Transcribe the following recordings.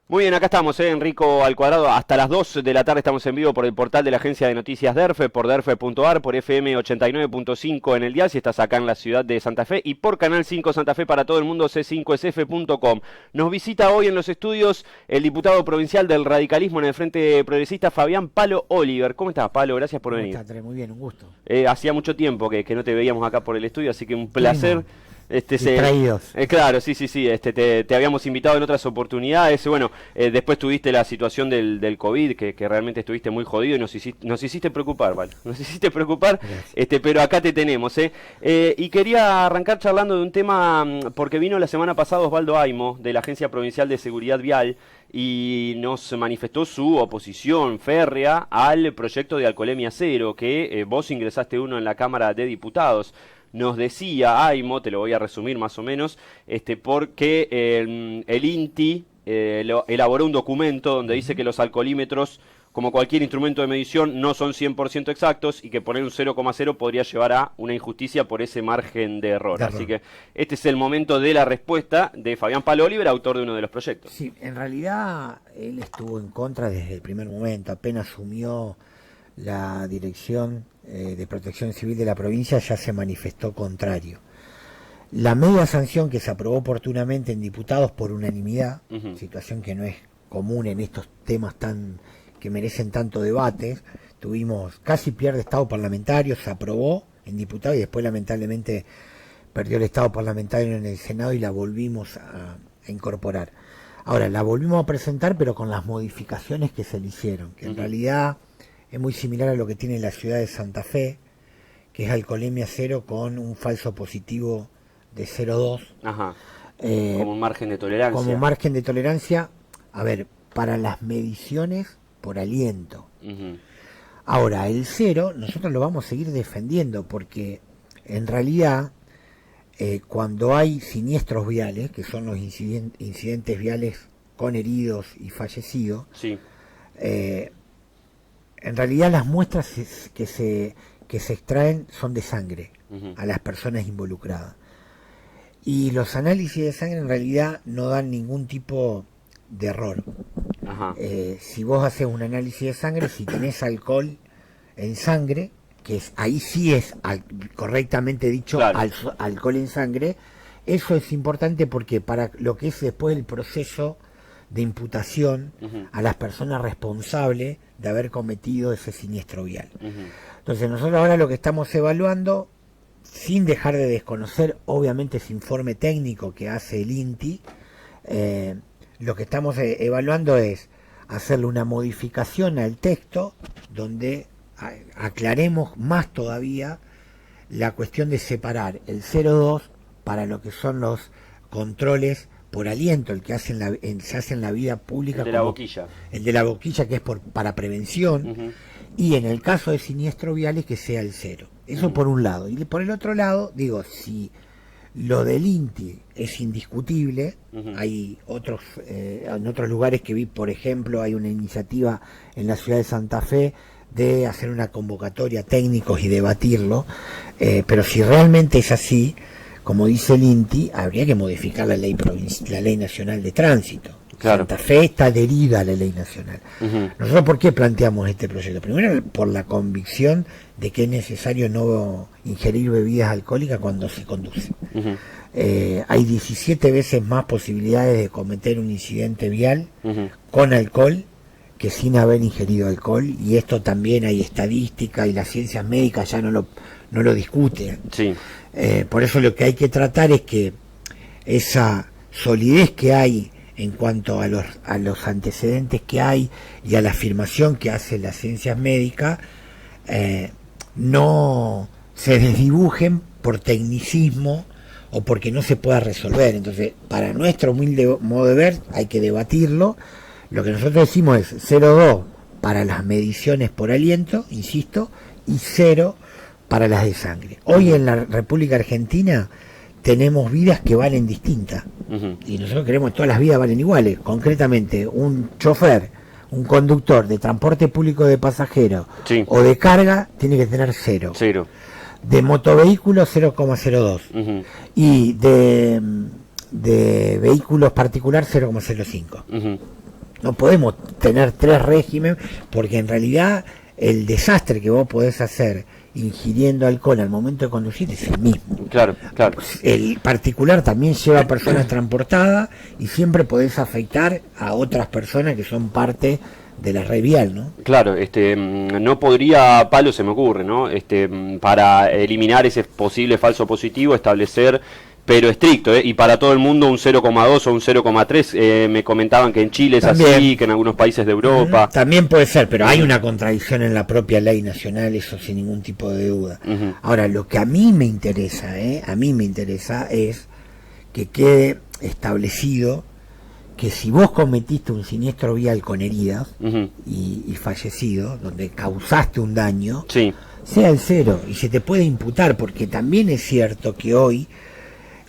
Muy bien, acá estamos, Enrico al cuadrado. Hasta las 2 de la tarde estamos en vivo por el portal de la agencia de noticias DERFE, por derfe.ar, por FM 89.5 en el dial, si estás acá en la ciudad de Santa Fe, y por Canal 5 Santa Fe para todo el mundo, c5sf.com. Nos visita hoy en los estudios el diputado provincial del radicalismo en el Frente Progresista, Fabián Palo Oliver. ¿Cómo estás, Palo? Gracias por venir. ¿Cómo estás, Andrés? Muy bien, un gusto. Hacía mucho tiempo que no te veíamos acá por el estudio, así que un placer. Distraídos. Claro, sí, te habíamos invitado en otras oportunidades. Bueno, después tuviste la situación del COVID, que realmente estuviste muy jodido y nos hiciste preocupar, ¿vale? Nos hiciste preocupar, pero acá te tenemos, y quería arrancar charlando de un tema, porque vino la semana pasada Osvaldo Aimo, de la Agencia Provincial de Seguridad Vial, y nos manifestó su oposición férrea al proyecto de alcoholemia cero, que vos ingresaste uno en la Cámara de Diputados. Nos decía Aimo, te lo voy a resumir más o menos, porque el INTI elaboró un documento donde dice que los alcoholímetros, como cualquier instrumento de medición, no son 100% exactos y que poner un 0,0 podría llevar a una injusticia por ese margen de error. Así que este es el momento de la respuesta de Fabián Palo Oliver, autor de uno de los proyectos. Sí, en realidad él estuvo en contra desde el primer momento, apenas asumió la dirección de Protección Civil de la provincia, ya se manifestó contrario. La media sanción que se aprobó oportunamente en diputados por unanimidad, situación que no es común en estos temas que merecen tanto debate, tuvimos casi pierde estado parlamentario, se aprobó en diputados y después lamentablemente perdió el estado parlamentario en el Senado y la volvimos a incorporar. Ahora, la volvimos a presentar pero con las modificaciones que se le hicieron, que en realidad es muy similar a lo que tiene la ciudad de Santa Fe, que es alcoholemia cero con un falso positivo de 0,2. Ajá. Como un margen de tolerancia. Como margen de tolerancia, a ver, para las mediciones por aliento. Ahora, el cero nosotros lo vamos a seguir defendiendo porque en realidad cuando hay siniestros viales, que son los incidentes viales con heridos y fallecidos, sí. En realidad las muestras que se extraen son de sangre a las personas involucradas. Y los análisis de sangre en realidad no dan ningún tipo de error. Si vos haces un análisis de sangre, si tenés alcohol en sangre, ahí sí es correctamente dicho, claro, alcohol en sangre, eso es importante porque para lo que es después el proceso de imputación a las personas responsables de haber cometido ese siniestro vial. Entonces nosotros ahora lo que estamos evaluando, sin dejar de desconocer obviamente ese informe técnico que hace el INTI, lo que estamos evaluando es hacerle una modificación al texto donde aclaremos más todavía la cuestión de separar el 0,2 para lo que son los controles por aliento, el que se hace en la vida pública, el de la boquilla. El de la boquilla, que es para prevención, y en el caso de siniestros viales que sea el 0. Eso por un lado. Y por el otro lado, digo, si lo del INTI es indiscutible, hay otros, en otros lugares que vi, por ejemplo, hay una iniciativa en la ciudad de Santa Fe de hacer una convocatoria a técnicos y debatirlo, pero si realmente es así, como dice el INTI, habría que modificar la ley nacional de tránsito. Claro. Santa Fe está adherida a la ley nacional. Nosotros, ¿por qué planteamos este proyecto? Primero, por la convicción de que es necesario no ingerir bebidas alcohólicas cuando se conduce. Hay 17 veces más posibilidades de cometer un incidente vial con alcohol que sin haber ingerido alcohol, y esto también hay estadística y las ciencias médicas ya no lo discuten. Sí. Por eso lo que hay que tratar es que esa solidez que hay en cuanto a los antecedentes que hay y a la afirmación que hacen las ciencias médicas no se desdibujen por tecnicismo o porque no se pueda resolver. Entonces, para nuestro humilde modo de ver, hay que debatirlo. Lo que nosotros decimos es 0,2 para las mediciones por aliento, insisto, y 0 para las de sangre. Hoy en la República Argentina tenemos vidas que valen distintas, y nosotros queremos que todas las vidas valen iguales. Concretamente, un chofer, un conductor de transporte público de pasajeros o de carga tiene que tener 0. De motovehículos 0,02 y de vehículos particular 0,05. No podemos tener 3 regímenes, porque en realidad el desastre que vos podés hacer ingiriendo alcohol al momento de conducir es el mismo. Claro. El particular también lleva personas transportadas y siempre podés afectar a otras personas que son parte de la red vial, ¿no? Claro, no podría, Palo, se me ocurre, ¿no? Para eliminar ese posible falso positivo, establecer, pero estricto, y para todo el mundo un 0,2 o un 0,3, me comentaban que en Chile es También. así, que en algunos países de Europa. También puede ser, pero hay una contradicción en la propia ley nacional, eso sin ningún tipo de duda. Ahora, lo que a mí me interesa, es que quede establecido que si vos cometiste un siniestro vial con heridas y fallecido, donde causaste un daño, Sí. sea el 0 y se te puede imputar, porque también es cierto que hoy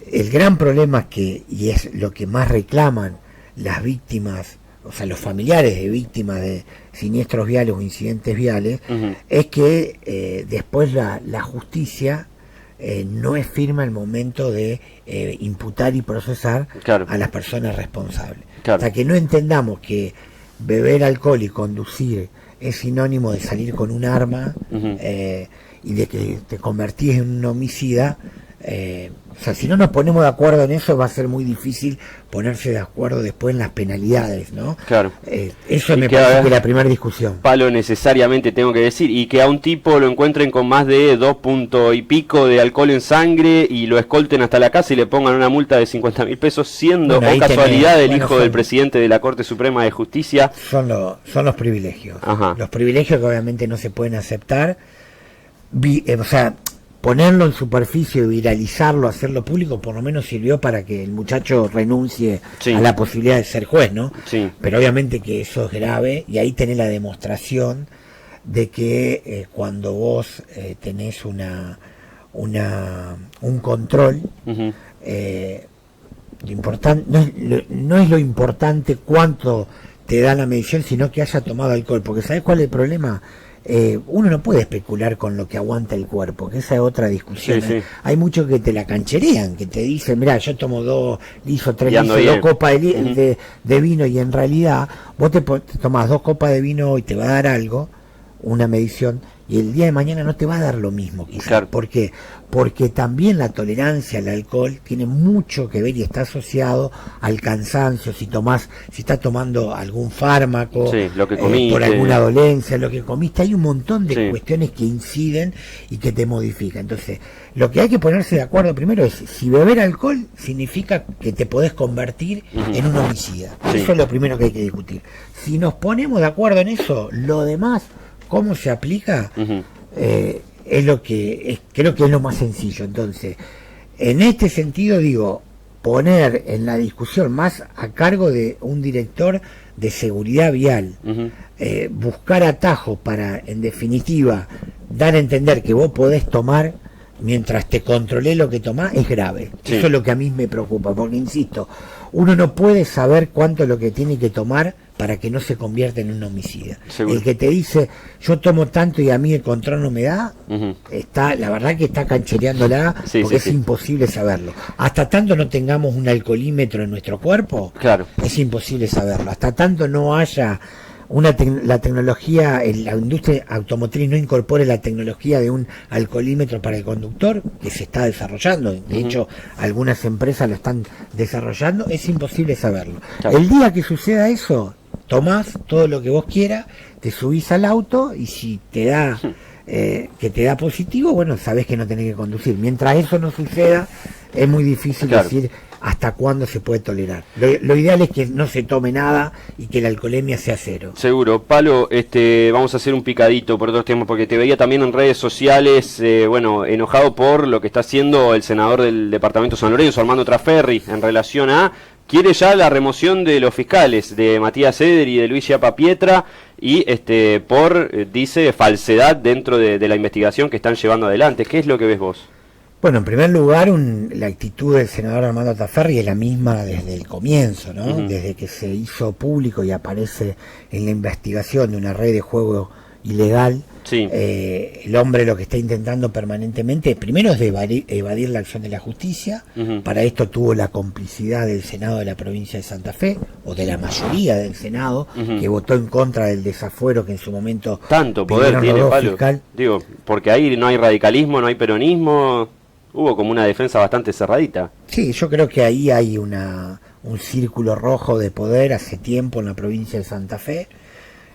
el gran problema y es lo que más reclaman las víctimas, o sea, los familiares de víctimas de siniestros viales o incidentes viales, es que después la justicia no es firme al momento de imputar y procesar a las personas responsables. Hasta que no entendamos que beber alcohol y conducir es sinónimo de salir con un arma y de que te convertís en un homicida, o sea, si no nos ponemos de acuerdo en eso, va a ser muy difícil ponerse de acuerdo después en las penalidades, ¿no? Claro. Eso me parece que es la primera discusión. Palo, necesariamente tengo que decir, y que a un tipo lo encuentren con más de 2 puntos y pico de alcohol en sangre y lo escolten hasta la casa y le pongan una multa de 50.000 pesos, siendo, bueno, casualidad, el hijo del presidente de la Corte Suprema de Justicia. Son los privilegios. Ajá. Los privilegios que obviamente no se pueden aceptar. O sea, ponerlo en superficie, viralizarlo, hacerlo público, por lo menos sirvió para que el muchacho renuncie a la posibilidad de ser juez, ¿no? Sí. Pero obviamente que eso es grave, y ahí tenés la demostración de que cuando vos tenés un control, lo importante no es lo importante cuánto te da la medición, sino que haya tomado alcohol, porque ¿sabés cuál es el problema? Uno no puede especular con lo que aguanta el cuerpo, que esa es otra discusión. Sí. Hay muchos que te la cancherean, que te dicen, mira, yo tomo 2 lisos, 3 Y ando lisos, 2 bien. copas de vino, y en realidad vos te tomás 2 copas de vino y te va a dar algo, una medición, y el día de mañana no te va a dar lo mismo, quizás. Claro. ¿Por qué? Porque también la tolerancia al alcohol tiene mucho que ver y está asociado al cansancio, si estás tomando algún fármaco, lo que comiste, por alguna dolencia, lo que comiste, hay un montón de Sí. cuestiones que inciden y que te modifican. Entonces, lo que hay que ponerse de acuerdo primero es si beber alcohol significa que te podés convertir en un homicida. Sí. Eso es lo primero que hay que discutir. Si nos ponemos de acuerdo en eso, lo demás, cómo se aplica, es lo que creo que es lo más sencillo. Entonces, en este sentido digo, poner en la discusión más a cargo de un director de seguridad vial, buscar atajos para, en definitiva, dar a entender que vos podés tomar mientras te controlé lo que tomás, es grave. Sí. Eso es lo que a mí me preocupa, porque insisto, uno no puede saber cuánto es lo que tiene que tomar para que no se convierta en un homicida. Seguro. El que te dice, yo tomo tanto y a mí el control no me da, la verdad que está canchereándola, porque es imposible saberlo. Hasta tanto no tengamos un alcoholímetro en nuestro cuerpo, es imposible saberlo. Hasta tanto no haya la tecnología, la industria automotriz no incorpore la tecnología de un alcoholímetro para el conductor, que se está desarrollando, de hecho algunas empresas lo están desarrollando, es imposible saberlo. El día que suceda eso, tomás todo lo que vos quieras, te subís al auto y si te da que te da positivo, bueno, sabés que no tenés que conducir. Mientras eso no suceda, es muy difícil decir hasta cuándo se puede tolerar. Lo ideal es que no se tome nada y que la alcoholemia sea 0. Seguro. Palo, vamos a hacer un picadito por otros temas, porque te veía también en redes sociales, enojado por lo que está haciendo el senador del departamento San Lorenzo, Armando Traferri, en relación a quiere ya la remoción de los fiscales, de Matías Eder y de Luis Chiapa Pietra, y dice, falsedad dentro de la investigación que están llevando adelante. ¿Qué es lo que ves vos? Bueno, en primer lugar, la actitud del senador Armando Traferri es la misma desde el comienzo, ¿no? Desde que se hizo público y aparece en la investigación de una red de juego ilegal. Sí. El hombre lo que está intentando permanentemente, primero es de evadir la acción de la justicia. Para esto tuvo la complicidad del Senado de la provincia de Santa Fe, o de la mayoría del Senado, que votó en contra del desafuero que en su momento... Tanto poder tiene, Pablo. Digo, porque ahí no hay radicalismo, no hay peronismo, hubo como una defensa bastante cerradita. Sí, yo creo que ahí hay un círculo rojo de poder hace tiempo en la provincia de Santa Fe.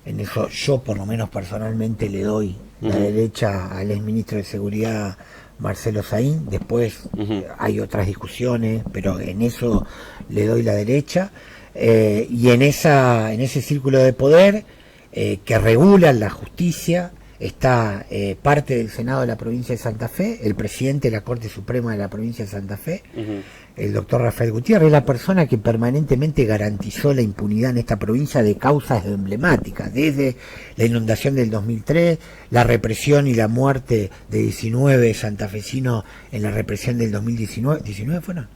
En eso yo por lo menos personalmente le doy la derecha al exministro de Seguridad Marcelo Saín. Después hay otras discusiones, pero en eso le doy la derecha. Y en ese círculo de poder que regula la justicia está parte del Senado de la provincia de Santa Fe, el presidente de la Corte Suprema de la provincia de Santa Fe, el doctor Rafael Gutiérrez, es la persona que permanentemente garantizó la impunidad en esta provincia de causas emblemáticas, desde la inundación del 2003, la represión y la muerte de 19 santafesinos en la represión del 2019, ¿19 fueron?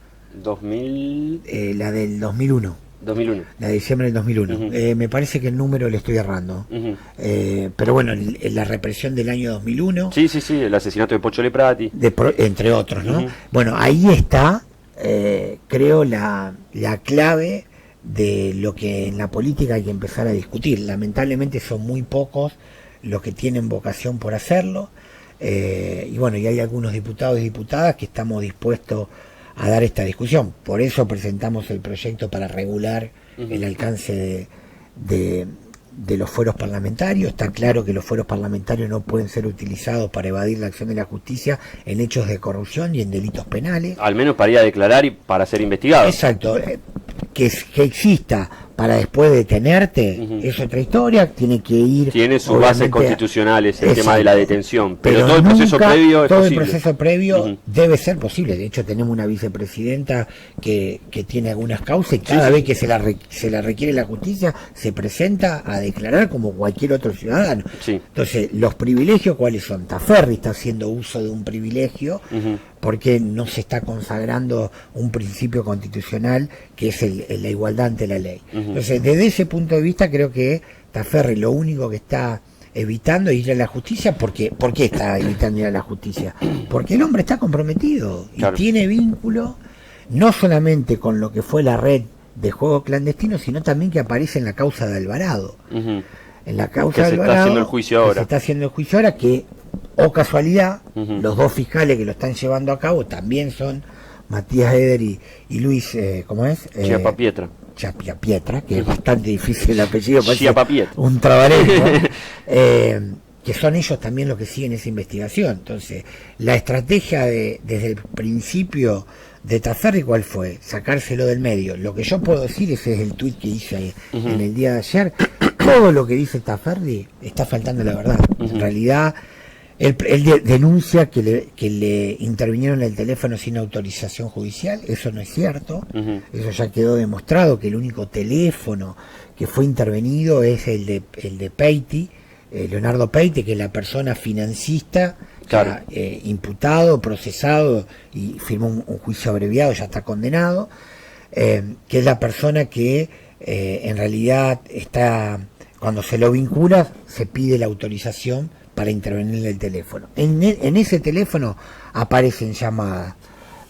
2000... la del 2001. 2001. La de diciembre del 2001. Me parece que el número le estoy errando. Pero bueno, la represión del año 2001. Sí, el asesinato de Pocho Leprati. Entre otros, ¿no? Bueno, ahí está, creo, la clave de lo que en la política hay que empezar a discutir. Lamentablemente son muy pocos los que tienen vocación por hacerlo. Y bueno, y hay algunos diputados y diputadas que estamos dispuestos a dar esta discusión. Por eso presentamos el proyecto para regular el alcance de los fueros parlamentarios. Está claro que los fueros parlamentarios no pueden ser utilizados para evadir la acción de la justicia en hechos de corrupción y en delitos penales. Al menos para ir a declarar y para ser investigado. Exacto. Que exista para después detenerte es otra historia, tiene que ir... Tiene sus bases constitucionales, el tema de la detención, pero todo el nunca, proceso previo es todo posible. El proceso previo debe ser posible. De hecho, tenemos una vicepresidenta que tiene algunas causas y cada vez que se la requiere la justicia, se presenta a declarar como cualquier otro ciudadano. Entonces, los privilegios, ¿cuáles son? Taferri está haciendo uso de un privilegio porque no se está consagrando un principio constitucional que es la igualdad ante la ley. Entonces, desde ese punto de vista, creo que Taferri lo único que está evitando es ir a la justicia. ¿Por qué está evitando ir a la justicia? Porque el hombre está comprometido y tiene vínculo no solamente con lo que fue la red de juego clandestino, sino también que aparece en la causa de Alvarado. En la causa de Alvarado, se está haciendo el juicio ahora. Se está haciendo el juicio ahora que, o casualidad, los dos fiscales que lo están llevando a cabo también son Matías Eder y Luis, ¿cómo es? Chiapietra, que es bastante difícil el apellido, un trabalenguas, que son ellos también los que siguen esa investigación. Entonces, la estrategia desde el principio de Taferri, ¿cuál fue? Sacárselo del medio. Lo que yo puedo decir, ese es el tuit que hice en el día de ayer, todo lo que dice Taferri está faltando la verdad. En realidad, él denuncia que le intervinieron el teléfono sin autorización judicial. Eso no es cierto. Eso ya quedó demostrado, que el único teléfono que fue intervenido es el de Peiti, Leonardo Peiti, que es la persona financista, imputado, procesado y firmó un juicio abreviado, ya está condenado, que es la persona que en realidad está, cuando se lo vincula, se pide la autorización para intervenir en el teléfono. En ese teléfono aparecen llamadas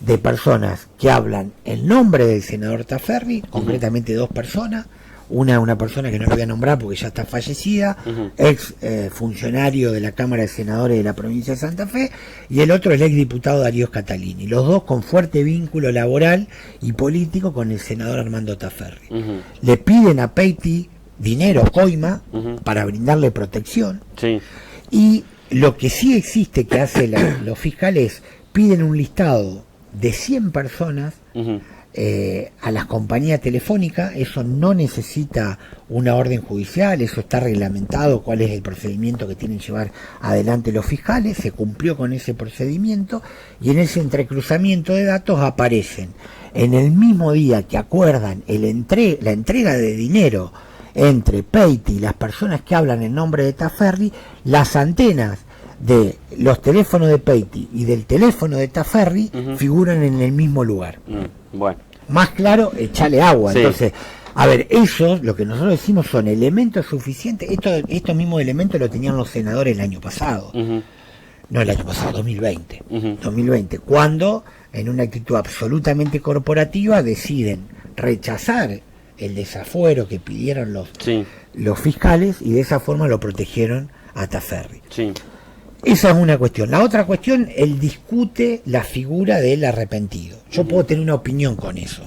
de personas que hablan el nombre del senador Taferri, concretamente dos personas, una persona que no lo voy a nombrar porque ya está fallecida, ex funcionario de la Cámara de Senadores de la provincia de Santa Fe, y el otro el ex diputado Darío Catalini, los dos con fuerte vínculo laboral y político con el senador Armando Taferri. Le piden a Peiti dinero, coima, para brindarle protección. Y lo que sí existe que hace los fiscales, piden un listado de 100 personas a las compañías telefónicas. Eso no necesita una orden judicial, eso está reglamentado, cuál es el procedimiento que tienen que llevar adelante los fiscales. Se cumplió con ese procedimiento y en ese entrecruzamiento de datos aparecen, en el mismo día que acuerdan la entrega de dinero entre Peiti y las personas que hablan en nombre de Taferri, las antenas de los teléfonos de Peiti y del teléfono de Taferri figuran en el mismo lugar. Bueno. Más claro, echale agua. Entonces, A ver, eso, lo que nosotros decimos son elementos suficientes. Estos mismos elementos lo tenían los senadores el año pasado. No el año pasado, 2020. 2020, cuando, en una actitud absolutamente corporativa, deciden rechazar el desafuero que pidieron los fiscales y de esa forma lo protegieron a Taffarri. Esa es una cuestión. La otra cuestión, él discute la figura del arrepentido. Yo puedo tener una opinión con eso.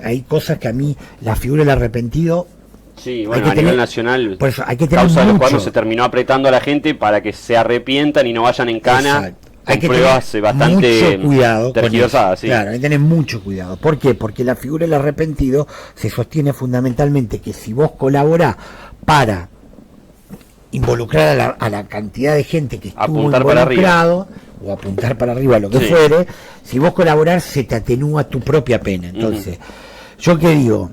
Hay cosas que a mí, la figura del arrepentido... Sí, bueno, a nivel nacional, por eso hay que tener causa de mucho, lo cual se terminó apretando a la gente para que se arrepientan y no vayan en cana. Hay que pruebas tener bastante mucho cuidado tergiversadas. Sí. Claro, hay que tener mucho cuidado. ¿Por qué? Porque la figura del arrepentido se sostiene fundamentalmente que si vos colaborás para involucrar a la cantidad de gente que estuvo involucrado, o apuntar para arriba, lo que fuere, si vos colaborás se te atenúa tu propia pena. Entonces, yo que digo,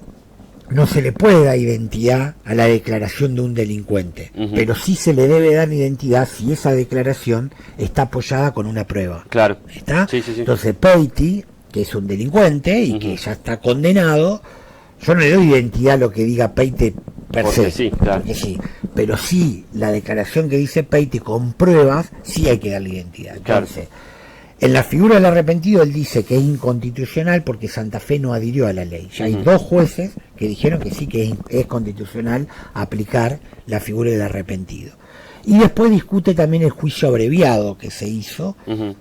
no se le puede dar identidad a la declaración de un delincuente, pero sí se le debe dar identidad si esa declaración está apoyada con una prueba. Claro. ¿Está? Sí. Entonces, Peiti, que es un delincuente y que ya está condenado, yo no le doy identidad a lo que diga Peiti per se. Sí, claro. Porque sí, pero sí, la declaración que dice Peiti con pruebas, sí hay que darle identidad. Entonces, en la figura del arrepentido él dice que es inconstitucional porque Santa Fe no adhirió a la ley. Ya hay dos jueces que dijeron que sí que es constitucional aplicar la figura del arrepentido. Y después discute también el juicio abreviado que se hizo,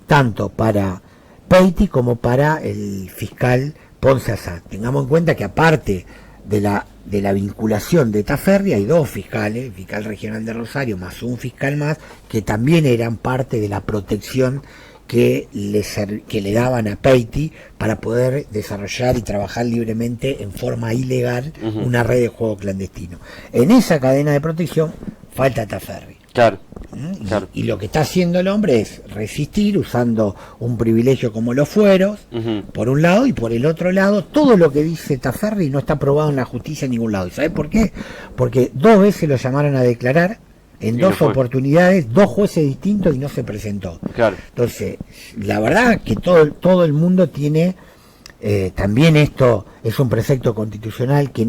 tanto para Peiti como para el fiscal Ponce Azad. Tengamos en cuenta que aparte de la vinculación de Taffarri hay dos fiscales, el fiscal regional de Rosario más un fiscal más, que también eran parte de la protección que le daban a Peiti para poder desarrollar y trabajar libremente en forma ilegal una red de juego clandestino. En esa cadena de protección falta Taffarri. Claro. Y lo que está haciendo el hombre es resistir usando un privilegio como los fueros, por un lado, y por el otro lado, todo lo que dice Taffarri no está probado en la justicia en ningún lado. ¿Y sabes por qué? Porque 2 veces lo llamaron a declarar, en 2 oportunidades, 2 jueces distintos y no se presentó. Claro. Entonces, la verdad que todo el mundo tiene, también esto es un precepto constitucional, que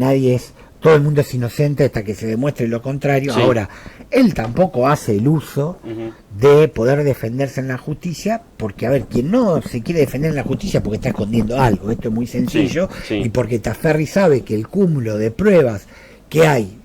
todo el mundo es inocente hasta que se demuestre lo contrario. Ahora, él tampoco hace el uso de poder defenderse en la justicia, porque, a ver, quien no se quiere defender en la justicia porque está escondiendo algo, esto es muy sencillo, y porque Taffarri sabe que el cúmulo de pruebas que hay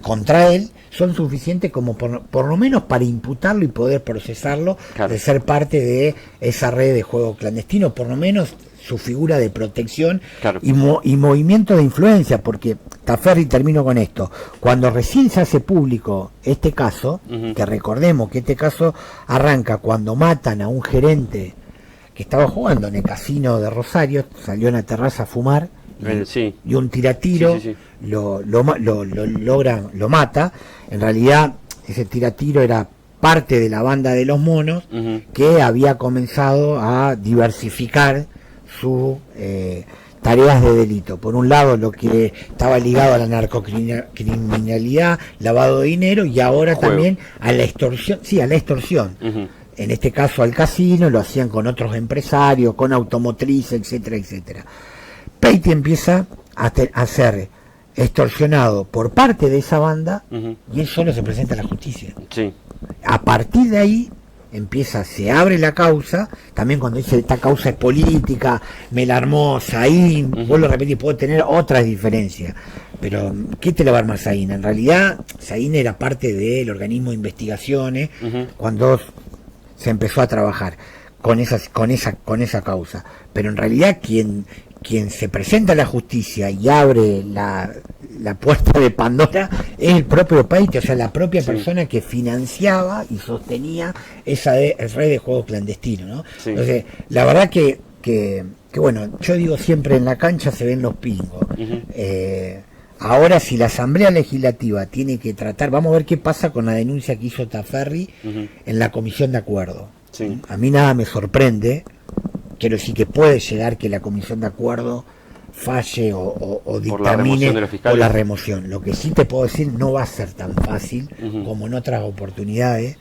contra él son suficientes como por lo menos para imputarlo y poder procesarlo de ser parte de esa red de juego clandestino, por lo menos su figura de protección y movimiento de influencia, porque Taffarri, termino con esto, cuando recién se hace público este caso, que recordemos que este caso arranca cuando matan a un gerente que estaba jugando en el casino de Rosario, salió en la terraza a fumar y un tiratiro lo mata. En realidad ese tiratiro era parte de la banda de los monos que había comenzado a diversificar sus tareas de delito. Por un lado, lo que estaba ligado a la narcocriminalidad, lavado de dinero, y ahora también a la extorsión. Sí, a la extorsión. En este caso al casino, lo hacían con otros empresarios, con automotrices, etcétera, etcétera. Peiti empieza a ser extorsionado por parte de esa banda y él solo se presenta a la justicia. A partir de ahí se abre la causa. También cuando dice esta causa es política, me la armó Saín, vos lo repetís, puedo tener otras diferencias, pero ¿qué te la va a armar Saín? En realidad Saín era parte del organismo de investigaciones cuando se empezó a trabajar con esa causa, pero en realidad quien se presenta a la justicia y abre la puerta de Pandora es el propio Peiti, o sea, la propia persona que financiaba y sostenía esa red de juego clandestino, ¿no? Entonces, la verdad que bueno, yo digo siempre, en la cancha se ven los pingos. Ahora, si la Asamblea Legislativa tiene que tratar, vamos a ver qué pasa con la denuncia que hizo Taffarri en la Comisión de Acuerdo. A mí nada me sorprende. Quiero decir que puede llegar que la Comisión de Acuerdo falle o dictamine por la remoción. Lo que sí te puedo decir, no va a ser tan fácil como en otras oportunidades,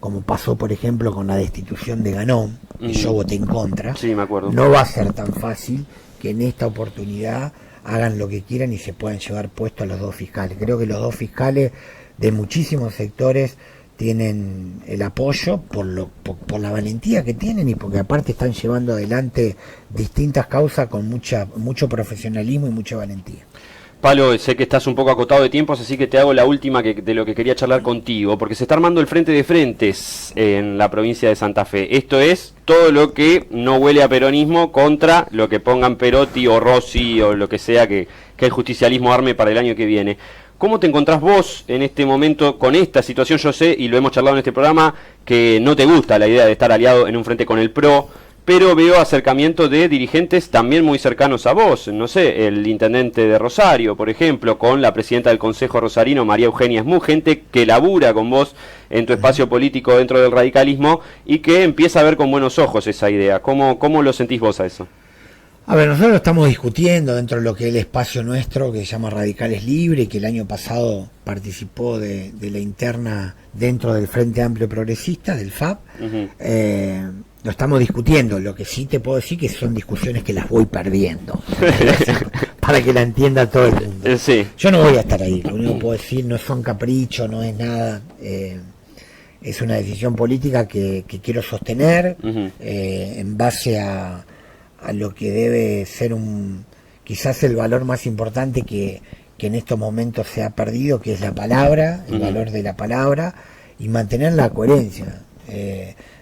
como pasó por ejemplo con la destitución de Ganón, que yo voté en contra. Sí, me acuerdo. No va a ser tan fácil que en esta oportunidad hagan lo que quieran y se puedan llevar puesto a los dos fiscales. Creo que los dos fiscales de muchísimos sectores tienen el apoyo por la valentía que tienen y porque aparte están llevando adelante distintas causas con mucho profesionalismo y mucha valentía. Palo, sé que estás un poco acotado de tiempos, así que te hago la última de lo que quería charlar contigo, porque se está armando el frente de frentes en la provincia de Santa Fe. Esto es todo lo que no huele a peronismo contra lo que pongan Perotti o Rossi o lo que sea que el justicialismo arme para el año que viene. ¿Cómo te encontrás vos en este momento con esta situación? Yo sé, y lo hemos charlado en este programa, que no te gusta la idea de estar aliado en un frente con el PRO, pero veo acercamiento de dirigentes también muy cercanos a vos. No sé, el intendente de Rosario, por ejemplo, con la presidenta del Consejo Rosarino, María Eugenia Esmú, gente que labura con vos en tu espacio político dentro del radicalismo y que empieza a ver con buenos ojos esa idea. ¿Cómo lo sentís vos a eso? A ver, nosotros estamos discutiendo dentro de lo que es el espacio nuestro que se llama Radicales Libre, que el año pasado participó de la interna dentro del Frente Amplio Progresista, del FAP. Lo estamos discutiendo, lo que sí te puedo decir que son discusiones que las voy perdiendo, para que la entienda todo el mundo. Sí. Yo no voy a estar ahí, lo único que puedo decir no son caprichos, no es nada, es una decisión política que quiero sostener en base a lo que debe ser quizás el valor más importante que en estos momentos se ha perdido, que es la palabra, el valor de la palabra, y mantener la coherencia.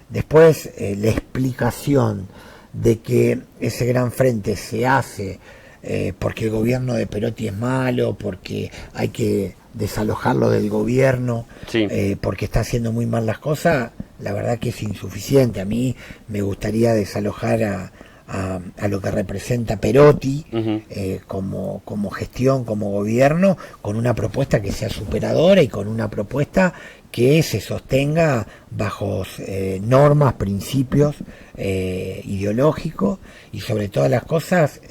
Después, la explicación de que ese gran frente se hace porque el gobierno de Perotti es malo, porque hay que desalojarlo del gobierno, sí, porque está haciendo muy mal las cosas, la verdad que es insuficiente. A mí me gustaría desalojar a lo que representa Perotti como gestión, como gobierno, con una propuesta que sea superadora y con una propuesta que se sostenga bajo normas, principios ideológicos y sobre todas las cosas,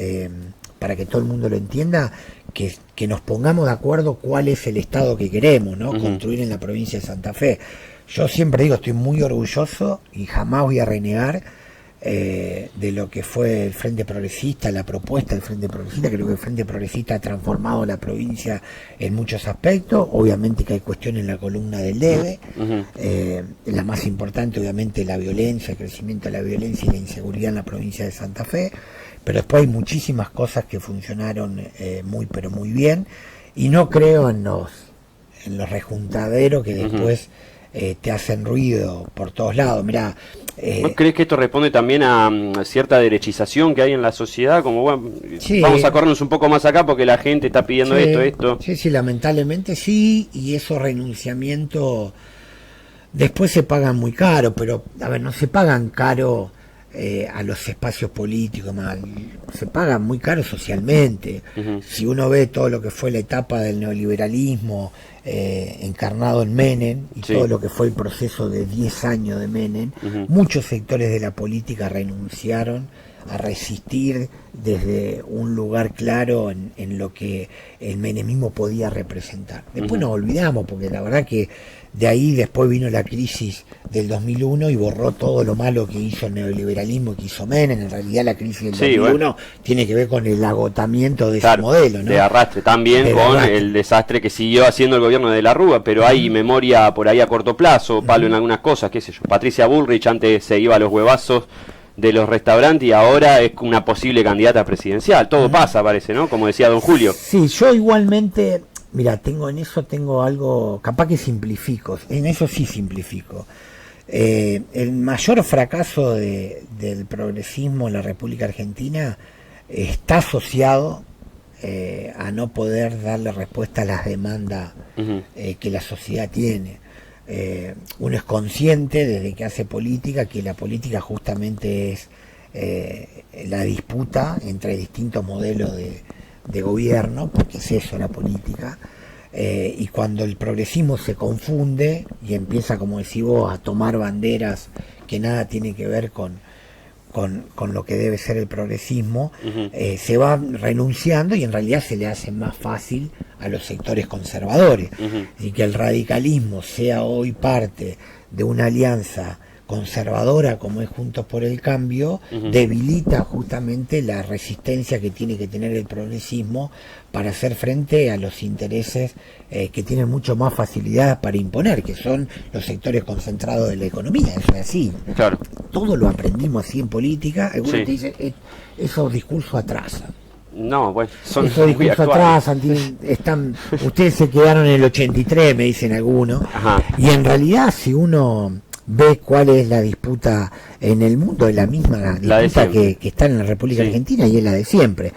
para que todo el mundo lo entienda, que nos pongamos de acuerdo cuál es el Estado que queremos, ¿no? Construir en la provincia de Santa Fe. Yo siempre digo, estoy muy orgulloso y jamás voy a renegar de lo que fue el Frente Progresista, la propuesta del Frente Progresista. Creo que el Frente Progresista ha transformado la provincia en muchos aspectos. Obviamente que hay cuestiones en la columna del debe, la más importante obviamente la violencia, el crecimiento de la violencia y la inseguridad en la provincia de Santa Fe, pero después hay muchísimas cosas que funcionaron muy pero muy bien, y no creo en los rejuntaderos que después te hacen ruido por todos lados. Mirá, ¿no crees que esto responde también a cierta derechización que hay en la sociedad? Como, bueno, sí, vamos a corrernos un poco más acá porque la gente está pidiendo esto. Sí, lamentablemente sí, y esos renunciamientos después se pagan muy caro, pero, a ver, no se pagan caro a los espacios políticos, se pagan muy caro socialmente. Si uno ve todo lo que fue la etapa del neoliberalismo encarnado en Menem y todo lo que fue el proceso de 10 años de Menem, muchos sectores de la política renunciaron a resistir desde un lugar claro en lo que el menemismo podía representar. Después nos olvidamos, porque la verdad que de ahí después vino la crisis del 2001 y borró todo lo malo que hizo el neoliberalismo, que hizo Menem. En realidad la crisis del 2001 tiene que ver con el agotamiento de ese modelo, ¿no? De arrastre, también el desastre que siguió haciendo el gobierno de la Rúa, pero hay memoria por ahí a corto plazo, Palo, en algunas cosas, qué sé yo. Patricia Bullrich antes se iba a los huevazos de los restaurantes y ahora es una posible candidata presidencial. Todo pasa, parece, ¿no? Como decía don Julio. Sí, yo igualmente, mira, tengo algo, capaz que simplifico, en eso sí simplifico. El mayor fracaso del progresismo en la República Argentina está asociado a no poder darle respuesta a las demandas que la sociedad tiene. Uno es consciente desde que hace política que la política justamente es la disputa entre distintos modelos de gobierno, porque es eso la política, y cuando el progresismo se confunde y empieza, como decís vos, a tomar banderas que nada tiene que ver con lo que debe ser el progresismo, se va renunciando y en realidad se le hace más fácil a los sectores conservadores. Y que el radicalismo sea hoy parte de una alianza conservadora como es Juntos por el Cambio, debilita justamente la resistencia que tiene que tener el progresismo para hacer frente a los intereses que tienen mucho más facilidad para imponer, que son los sectores concentrados de la economía. Eso es así. Claro. Todo lo aprendimos así en política. Algunos te dicen, esos discursos atrasan. No, bueno, son esos muy discursos actuales. atrasan, ustedes se quedaron en el 83, me dicen algunos. Ajá. Y en realidad, si uno ve cuál es la disputa en el mundo, es la misma disputa que está en la República Argentina, y es la de siempre.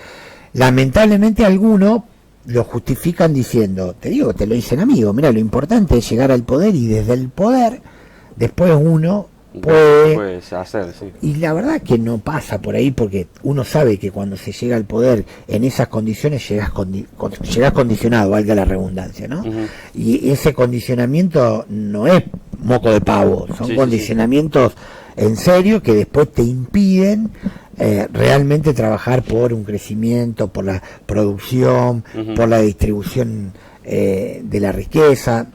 Lamentablemente algunos lo justifican diciendo, te lo dicen amigo, mira, lo importante es llegar al poder, y desde el poder después uno puede hacer, sí. Y la verdad que no pasa por ahí, porque uno sabe que cuando se llega al poder en esas condiciones llegas condicionado, valga la redundancia, ¿no? Y ese condicionamiento no es moco de pavo, son condicionamientos en serio que después te impiden realmente trabajar por un crecimiento, por la producción, por la distribución de la riqueza.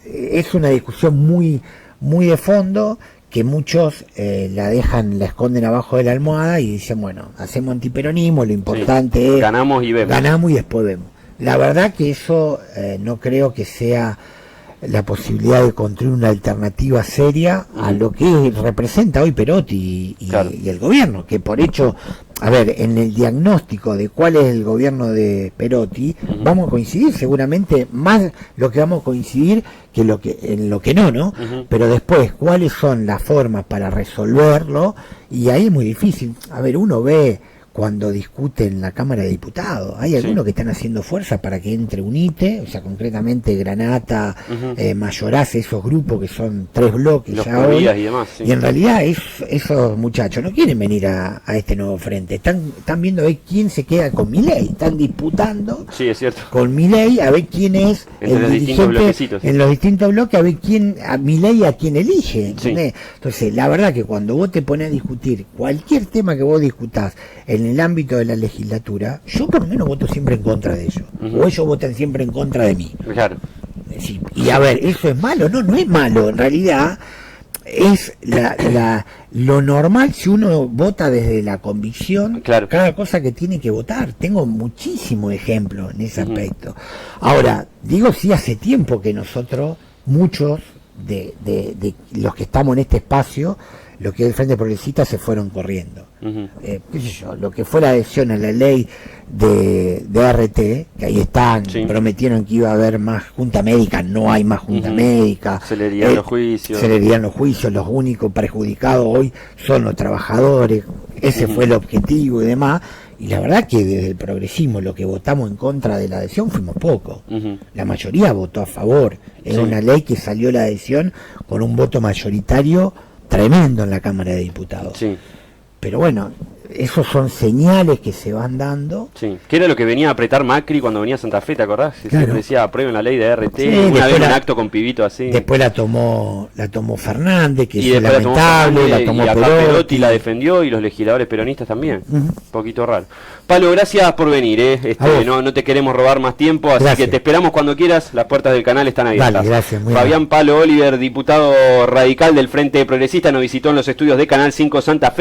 Es una discusión muy, muy de fondo, que muchos la esconden abajo de la almohada y dicen, bueno, hacemos antiperonismo, lo importante es ganamos y vemos. Ganamos y después vemos. La verdad que eso no creo que sea la posibilidad de construir una alternativa seria a lo que representa hoy Perotti y el gobierno, que por hecho, a ver, en el diagnóstico de cuál es el gobierno de Perotti, vamos a coincidir seguramente más lo que vamos a coincidir que en lo que no, pero después, cuáles son las formas para resolverlo, y ahí es muy difícil. A ver, uno ve cuando discuten en la Cámara de Diputados, hay algunos que están haciendo fuerza para que entre UNITE, o sea, concretamente Granata, Mayoraz, esos grupos que son 3 bloques los ya hoy, y demás, y en realidad esos muchachos no quieren venir a este nuevo frente, están viendo a ver quién se queda con Milei, están disputando es cierto, con Milei a ver quién es entre el dirigente en los distintos bloques, a ver a Milei a quién elige, ¿entendés? Entonces, la verdad que cuando vos te pones a discutir cualquier tema que vos discutás en el ámbito de la legislatura, yo por lo menos voto siempre en contra de ellos, o ellos votan siempre en contra de mí. Claro. Sí, y a ver, ¿eso es malo? No es malo, en realidad es lo normal si uno vota desde la convicción, cada cosa que tiene que votar. Tengo muchísimos ejemplos en ese aspecto. Ahora, digo, sí, hace tiempo que nosotros, muchos de los que estamos en este espacio, lo que es el Frente Progresista, se fueron corriendo. Qué sé yo, lo que fue la adhesión a la ley de RT, que ahí están, prometieron que iba a haber más junta médica, no hay más junta médica. Se le irían los juicios. Los únicos perjudicados hoy son los trabajadores, ese fue el objetivo y demás. Y la verdad que desde el progresismo, lo que votamos en contra de la adhesión fuimos pocos. La mayoría votó a favor. Era una ley que salió la adhesión con un voto mayoritario tremendo en la Cámara de Diputados. Pero bueno, esos son señales que se van dando. Que era lo que venía a apretar Macri cuando venía a Santa Fe, ¿te acordás? Siempre decía, aprueben la ley de RT, una vez un acto con Pibito así. Después la tomó Fernández, que es lamentable, la tomó Perotti, la defendió, y los legisladores peronistas también. Un poquito raro. Palo, gracias por venir, no te queremos robar más tiempo, así que te esperamos cuando quieras, las puertas del canal están abiertas. Vale, gracias, Fabián Palo Oliver, diputado radical del Frente Progresista, nos visitó en los estudios de Canal 5 Santa Fe.